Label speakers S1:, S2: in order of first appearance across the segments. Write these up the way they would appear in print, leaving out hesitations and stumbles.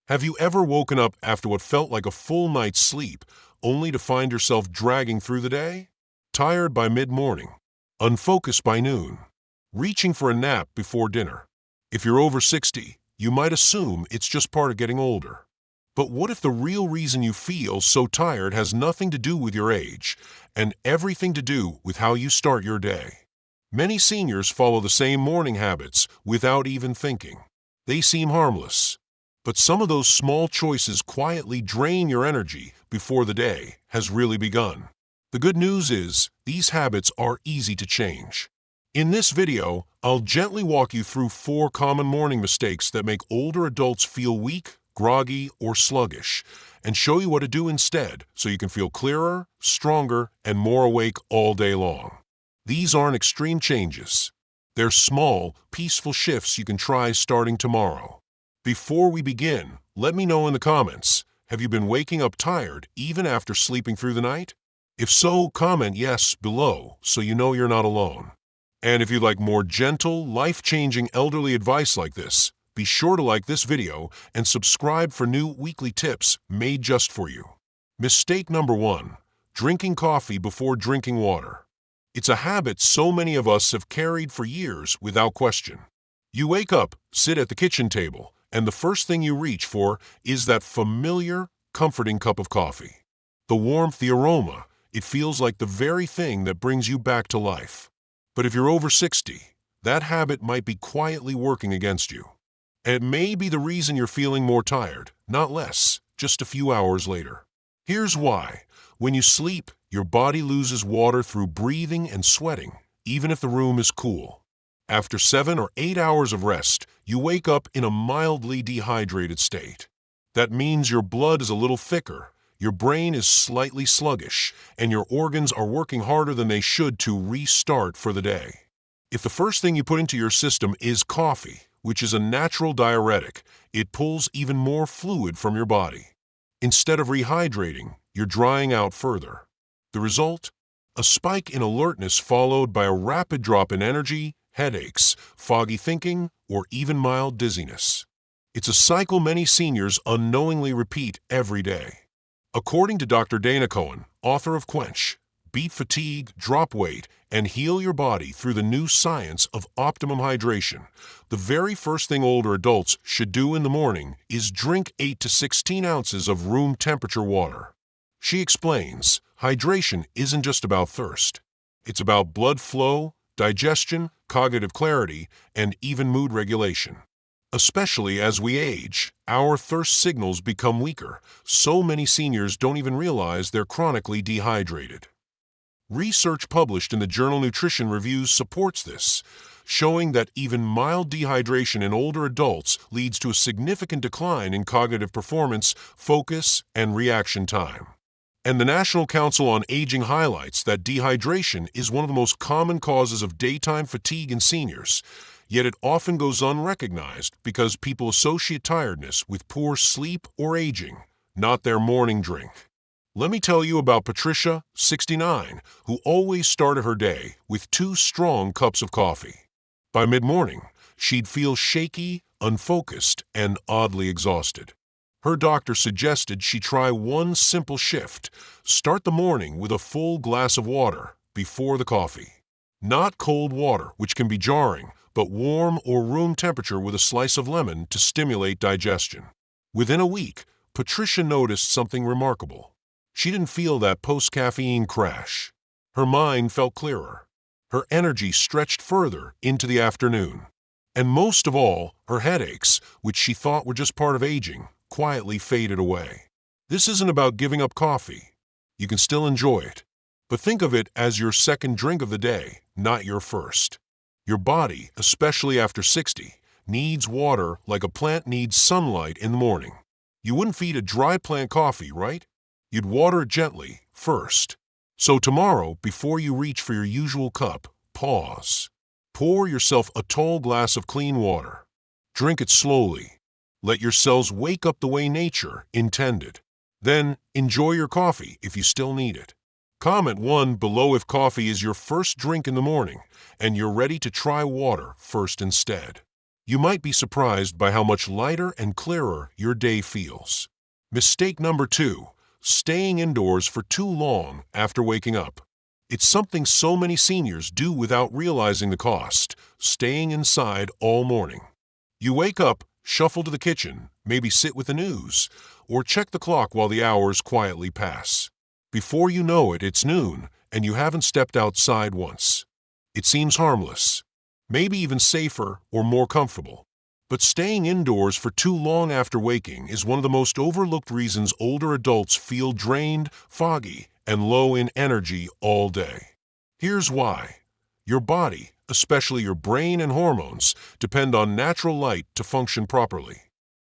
S1: Have you ever woken up after what felt like a full night's sleep, only to find yourself dragging through the day? Tired by mid-morning, unfocused by noon, reaching for a nap before dinner. If you're over 60, you might assume it's just part of getting older. But what if the real reason you feel so tired has nothing to do with your age, and everything to do with how you start your day? Many seniors follow the same morning habits without even thinking. They seem harmless. But some of those small choices quietly drain your energy before the day has really begun. The good news is, these habits are easy to change. In this video, I'll gently walk you through 4 common morning mistakes that make older adults feel weak, groggy, or sluggish, and show you what to do instead so you can feel clearer, stronger, and more awake all day long. These aren't extreme changes. They're small, peaceful shifts you can try starting tomorrow. Before we begin, let me know in the comments, have you been waking up tired even after sleeping through the night? If so, comment yes below so you know you're not alone. And if you'd like more gentle, life-changing elderly advice like this, be sure to like this video and subscribe for new weekly tips made just for you. Mistake number 1: drinking coffee before drinking water. It's a habit so many of us have carried for years without question. You wake up, sit at the kitchen table, and the first thing you reach for is that familiar, comforting cup of coffee. The warmth, the aroma, it feels like the very thing that brings you back to life. But if you're over 60, that habit might be quietly working against you. And it may be the reason you're feeling more tired, not less, just a few hours later. Here's why. When you sleep, your body loses water through breathing and sweating, even if the room is cool. After 7 or 8 hours of rest, you wake up in a mildly dehydrated state. That means your blood is a little thicker, your brain is slightly sluggish, and your organs are working harder than they should to restart for the day. If the first thing you put into your system is coffee, which is a natural diuretic, it pulls even more fluid from your body. Instead of rehydrating, you're drying out further. The result? A spike in alertness followed by a rapid drop in energy, headaches, foggy thinking, or even mild dizziness. It's a cycle many seniors unknowingly repeat every day. According to Dr. Dana Cohen, author of Quench, Beat Fatigue, Drop Weight, and Heal Your Body Through the New Science of Optimum Hydration, the very first thing older adults should do in the morning is drink 8 to 16 ounces of room temperature water. She explains, hydration isn't just about thirst. It's about blood flow, digestion, cognitive clarity, and even mood regulation. Especially as we age, our thirst signals become weaker. So many seniors don't even realize they're chronically dehydrated. Research published in the journal Nutrition Reviews supports this, showing that even mild dehydration in older adults leads to a significant decline in cognitive performance, focus, and reaction time. And the National Council on Aging highlights that dehydration is one of the most common causes of daytime fatigue in seniors, yet it often goes unrecognized because people associate tiredness with poor sleep or aging, not their morning drink. Let me tell you about Patricia, 69, who always started her day with 2 strong cups of coffee. By mid-morning, she'd feel shaky, unfocused, and oddly exhausted. Her doctor suggested she try one simple shift: start the morning with a full glass of water before the coffee. Not cold water, which can be jarring, but warm or room temperature with a slice of lemon to stimulate digestion. Within a week, Patricia noticed something remarkable. She didn't feel that post-caffeine crash. Her mind felt clearer. Her energy stretched further into the afternoon. And most of all, her headaches, which she thought were just part of aging, quietly faded away. This isn't about giving up coffee. You can still enjoy it. But think of it as your second drink of the day, not your first. Your body, especially after 60, needs water like a plant needs sunlight in the morning. You wouldn't feed a dry plant coffee, right? You'd water it gently first. So tomorrow, before you reach for your usual cup, pause. Pour yourself a tall glass of clean water. Drink it slowly. Let your cells wake up the way nature intended. Then, enjoy your coffee if you still need it. Comment 1 below if coffee is your first drink in the morning and you're ready to try water first instead. You might be surprised by how much lighter and clearer your day feels. Mistake number 2, staying indoors for too long after waking up. It's something so many seniors do without realizing the cost, staying inside all morning. You wake up, shuffle to the kitchen, maybe sit with the news, or check the clock while the hours quietly pass. Before you know it, it's noon, and you haven't stepped outside once. It seems harmless, maybe even safer or more comfortable. But staying indoors for too long after waking is one of the most overlooked reasons older adults feel drained, foggy, and low in energy all day. Here's why. Your body, especially your brain and hormones, depend on natural light to function properly.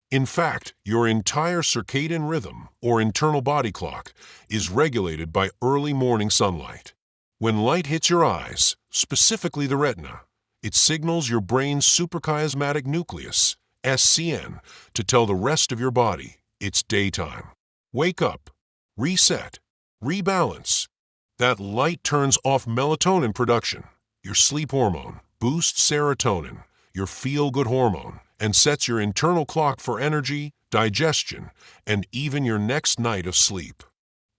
S1: In fact, your entire circadian rhythm, or internal body clock, is regulated by early morning sunlight. When light hits your eyes, specifically the retina, it signals your brain's suprachiasmatic nucleus, SCN, to tell the rest of your body it's daytime. Wake up, reset, rebalance. That light turns off melatonin production, your sleep hormone, boosts serotonin, your feel-good hormone, and sets your internal clock for energy, digestion, and even your next night of sleep.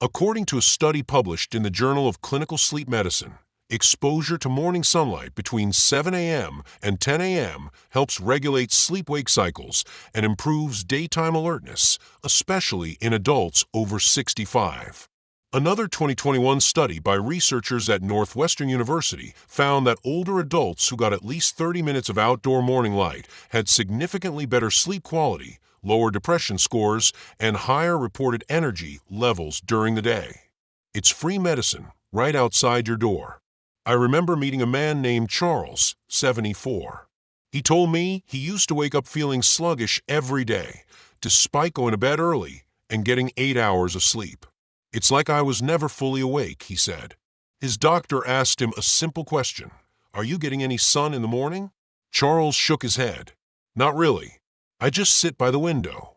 S1: According to a study published in the Journal of Clinical Sleep Medicine, exposure to morning sunlight between 7 a.m. and 10 a.m. helps regulate sleep-wake cycles and improves daytime alertness, especially in adults over 65. Another 2021 study by researchers at Northwestern University found that older adults who got at least 30 minutes of outdoor morning light had significantly better sleep quality, lower depression scores, and higher reported energy levels during the day. It's free medicine right outside your door. I remember meeting a man named Charles, 74. He told me he used to wake up feeling sluggish every day, despite going to bed early and getting 8 hours of sleep. It's like I was never fully awake, he said. His doctor asked him a simple question. Are you getting any sun in the morning? Charles shook his head. Not really. I just sit by the window.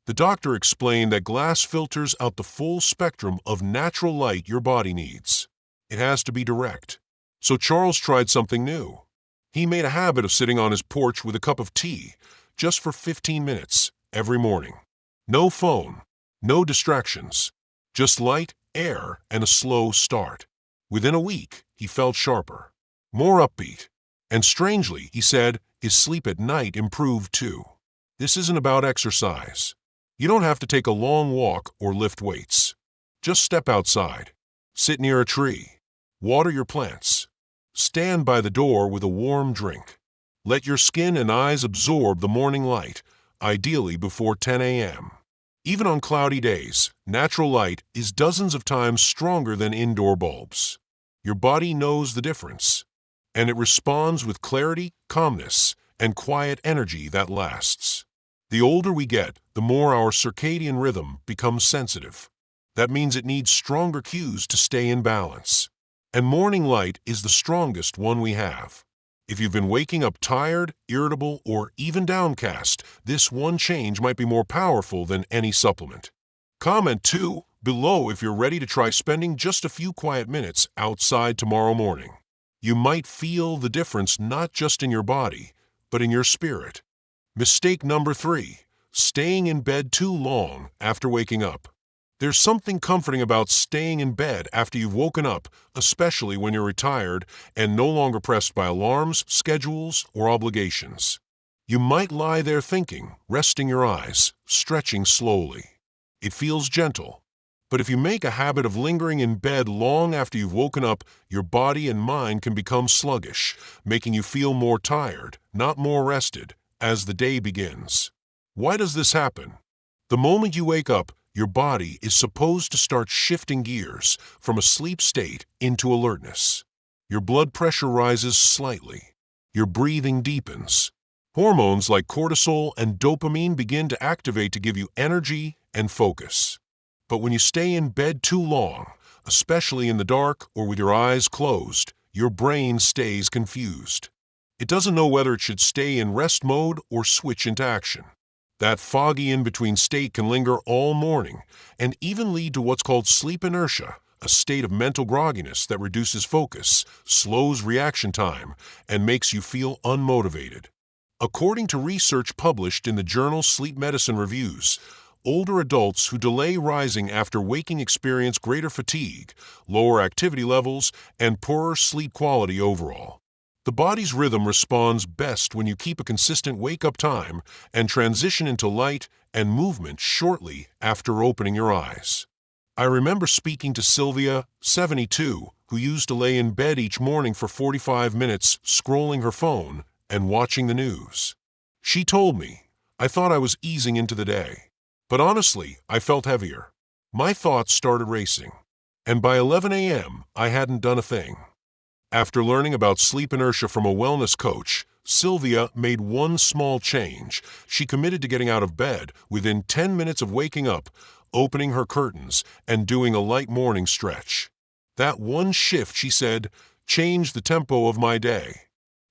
S1: The doctor explained that glass filters out the full spectrum of natural light your body needs. It has to be direct. So Charles tried something new. He made a habit of sitting on his porch with a cup of tea, just for 15 minutes, every morning. No phone, no distractions. Just light, air, and a slow start. Within a week, he felt sharper, more upbeat. And strangely, he said, his sleep at night improved too. This isn't about exercise. You don't have to take a long walk or lift weights. Just step outside, sit near a tree, water your plants, stand by the door with a warm drink. Let your skin and eyes absorb the morning light, ideally before 10 a.m. Even on cloudy days, natural light is dozens of times stronger than indoor bulbs. Your body knows the difference, and it responds with clarity, calmness, and quiet energy that lasts. The older we get, the more our circadian rhythm becomes sensitive. That means it needs stronger cues to stay in balance. And morning light is the strongest one we have. If you've been waking up tired, irritable, or even downcast, this one change might be more powerful than any supplement. Comment too below if you're ready to try spending just a few quiet minutes outside tomorrow morning. You might feel the difference not just in your body, but in your spirit. Mistake number 3, staying in bed too long after waking up. There's something comforting about staying in bed after you've woken up, especially when you're retired and no longer pressed by alarms, schedules, or obligations. You might lie there thinking, resting your eyes, stretching slowly. It feels gentle. But if you make a habit of lingering in bed long after you've woken up, your body and mind can become sluggish, making you feel more tired, not more rested, as the day begins. Why does this happen? The moment you wake up, your body is supposed to start shifting gears from a sleep state into alertness. Your blood pressure rises slightly. Your breathing deepens. Hormones like cortisol and dopamine begin to activate to give you energy and focus. But when you stay in bed too long, especially in the dark or with your eyes closed, your brain stays confused. It doesn't know whether it should stay in rest mode or switch into action. That foggy in-between state can linger all morning and even lead to what's called sleep inertia, a state of mental grogginess that reduces focus, slows reaction time, and makes you feel unmotivated. According to research published in the journal Sleep Medicine Reviews, older adults who delay rising after waking experience greater fatigue, lower activity levels, and poorer sleep quality overall. The body's rhythm responds best when you keep a consistent wake-up time and transition into light and movement shortly after opening your eyes. I remember speaking to Sylvia, 72, who used to lay in bed each morning for 45 minutes scrolling her phone and watching the news. She told me, "I thought I was easing into the day. But honestly, I felt heavier. My thoughts started racing. And by 11 a.m., I hadn't done a thing." After learning about sleep inertia from a wellness coach, Sylvia made one small change. She committed to getting out of bed within 10 minutes of waking up, opening her curtains, and doing a light morning stretch. That one shift, she said, changed the tempo of my day.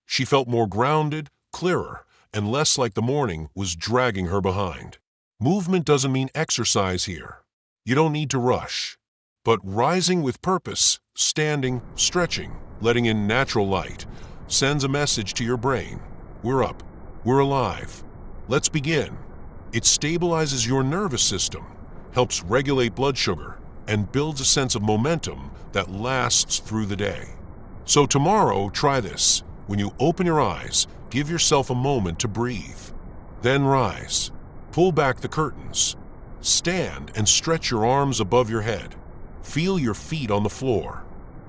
S1: She felt more grounded, clearer, and less like the morning was dragging her behind. Movement doesn't mean exercise here. You don't need to rush. But rising with purpose, standing, stretching, letting in natural light, sends a message to your brain. We're up. We're alive. Let's begin. It stabilizes your nervous system, helps regulate blood sugar, and builds a sense of momentum that lasts through the day. So tomorrow, try this. When you open your eyes, give yourself a moment to breathe. Then rise. Pull back the curtains. Stand and stretch your arms above your head. Feel your feet on the floor.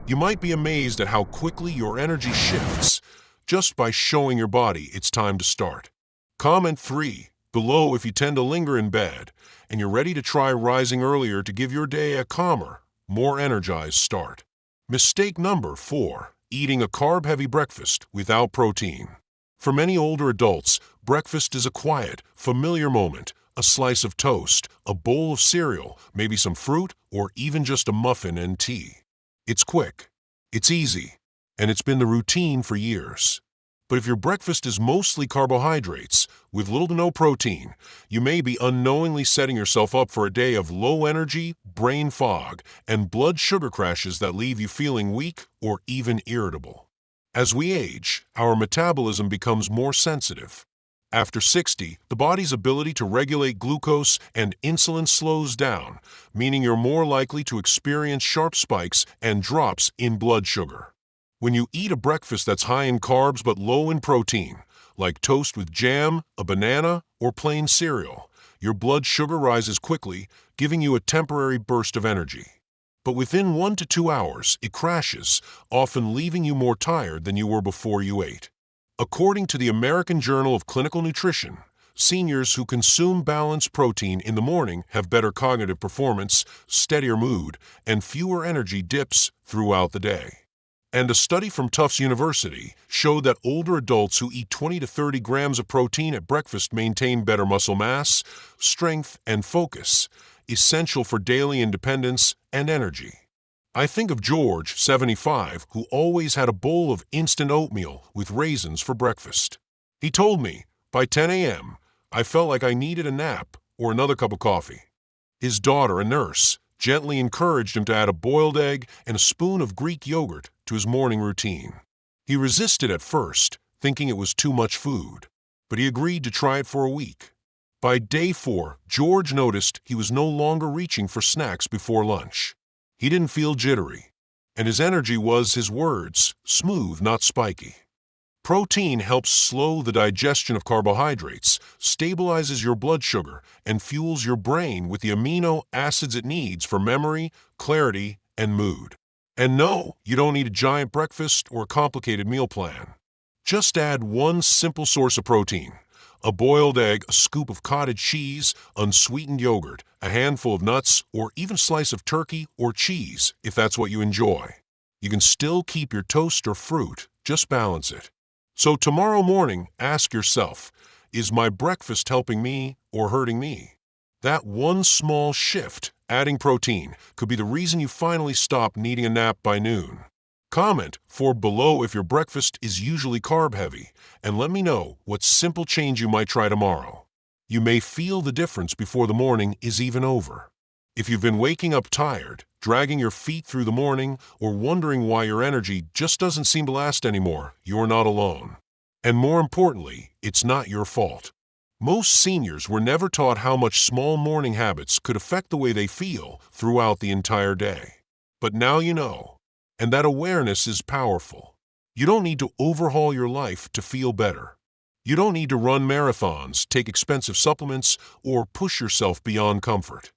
S1: You might be amazed at how quickly your energy shifts just by showing your body it's time to start. Comment 3 below if you tend to linger in bed and you're ready to try rising earlier to give your day a calmer, more energized start. Mistake number 4. Eating a carb-heavy breakfast without protein. For many older adults, breakfast is a quiet, familiar moment. A slice of toast, a bowl of cereal, maybe some fruit, or even just a muffin and tea. It's quick, it's easy, and it's been the routine for years. But if your breakfast is mostly carbohydrates, with little to no protein, you may be unknowingly setting yourself up for a day of low energy, brain fog, and blood sugar crashes that leave you feeling weak or even irritable. As we age, our metabolism becomes more sensitive. After 60, the body's ability to regulate glucose and insulin slows down, meaning you're more likely to experience sharp spikes and drops in blood sugar. When you eat a breakfast that's high in carbs but low in protein, like toast with jam, a banana, or plain cereal, your blood sugar rises quickly, giving you a temporary burst of energy. But within 1 to 2 hours, it crashes, often leaving you more tired than you were before you ate. According to the American Journal of Clinical Nutrition, seniors who consume balanced protein in the morning have better cognitive performance, steadier mood, and fewer energy dips throughout the day. And a study from Tufts University showed that older adults who eat 20 to 30 grams of protein at breakfast maintain better muscle mass, strength, and focus, essential for daily independence and energy. I think of George, 75, who always had a bowl of instant oatmeal with raisins for breakfast. He told me, by 10 a.m., I felt like I needed a nap or another cup of coffee. His daughter, a nurse, gently encouraged him to add a boiled egg and a spoon of Greek yogurt to his morning routine. He resisted at first, thinking it was too much food, but he agreed to try it for a week. By day 4, George noticed he was no longer reaching for snacks before lunch. He didn't feel jittery, and his energy was, his words, smooth, not spiky. Protein helps slow the digestion of carbohydrates, stabilizes your blood sugar, and fuels your brain with the amino acids it needs for memory, clarity, and mood. And no, you don't need a giant breakfast or a complicated meal plan. Just add one simple source of protein: a boiled egg, a scoop of cottage cheese, unsweetened yogurt, a handful of nuts, or even a slice of turkey or cheese if that's what you enjoy. You can still keep your toast or fruit, just balance it. So tomorrow morning, ask yourself, is my breakfast helping me or hurting me? That one small shift, adding protein, could be the reason you finally stop needing a nap by noon. Comment for below if your breakfast is usually carb-heavy, and let me know what simple change you might try tomorrow. You may feel the difference before the morning is even over. If you've been waking up tired, dragging your feet through the morning, or wondering why your energy just doesn't seem to last anymore, you're not alone. And more importantly, it's not your fault. Most seniors were never taught how much small morning habits could affect the way they feel throughout the entire day. But now you know, and that awareness is powerful. You don't need to overhaul your life to feel better. You don't need to run marathons, take expensive supplements, or push yourself beyond comfort.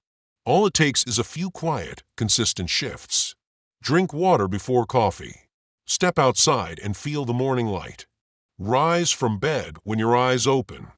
S1: All it takes is a few quiet, consistent shifts. Drink water before coffee. Step outside and feel the morning light. Rise from bed when your eyes open.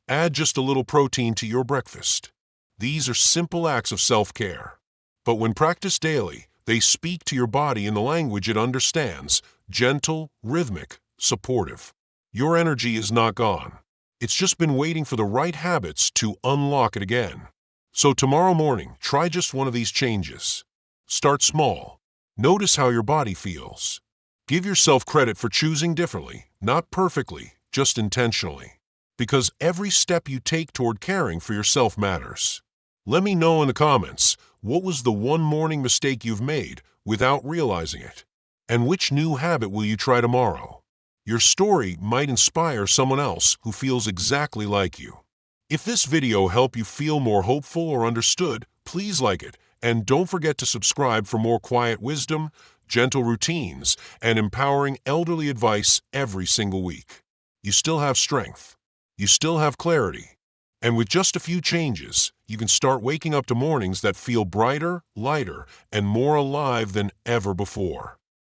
S1: Add just a little protein to your breakfast. These are simple acts of self-care. But when practiced daily, they speak to your body in the language it understands, gentle, rhythmic, supportive. Your energy is not gone. It's just been waiting for the right habits to unlock it again. So tomorrow morning, try just one of these changes. Start small. Notice how your body feels. Give yourself credit for choosing differently, not perfectly, just intentionally. Because every step you take toward caring for yourself matters. Let me know in the comments, what was the one morning mistake you've made without realizing it? And which new habit will you try tomorrow? Your story might inspire someone else who feels exactly like you. If this video helped you feel more hopeful or understood, please like it, and don't forget to subscribe for more quiet wisdom, gentle routines, and empowering elderly advice every single week. You still have strength. You still have clarity. And with just a few changes, you can start waking up to mornings that feel brighter, lighter, and more alive than ever before.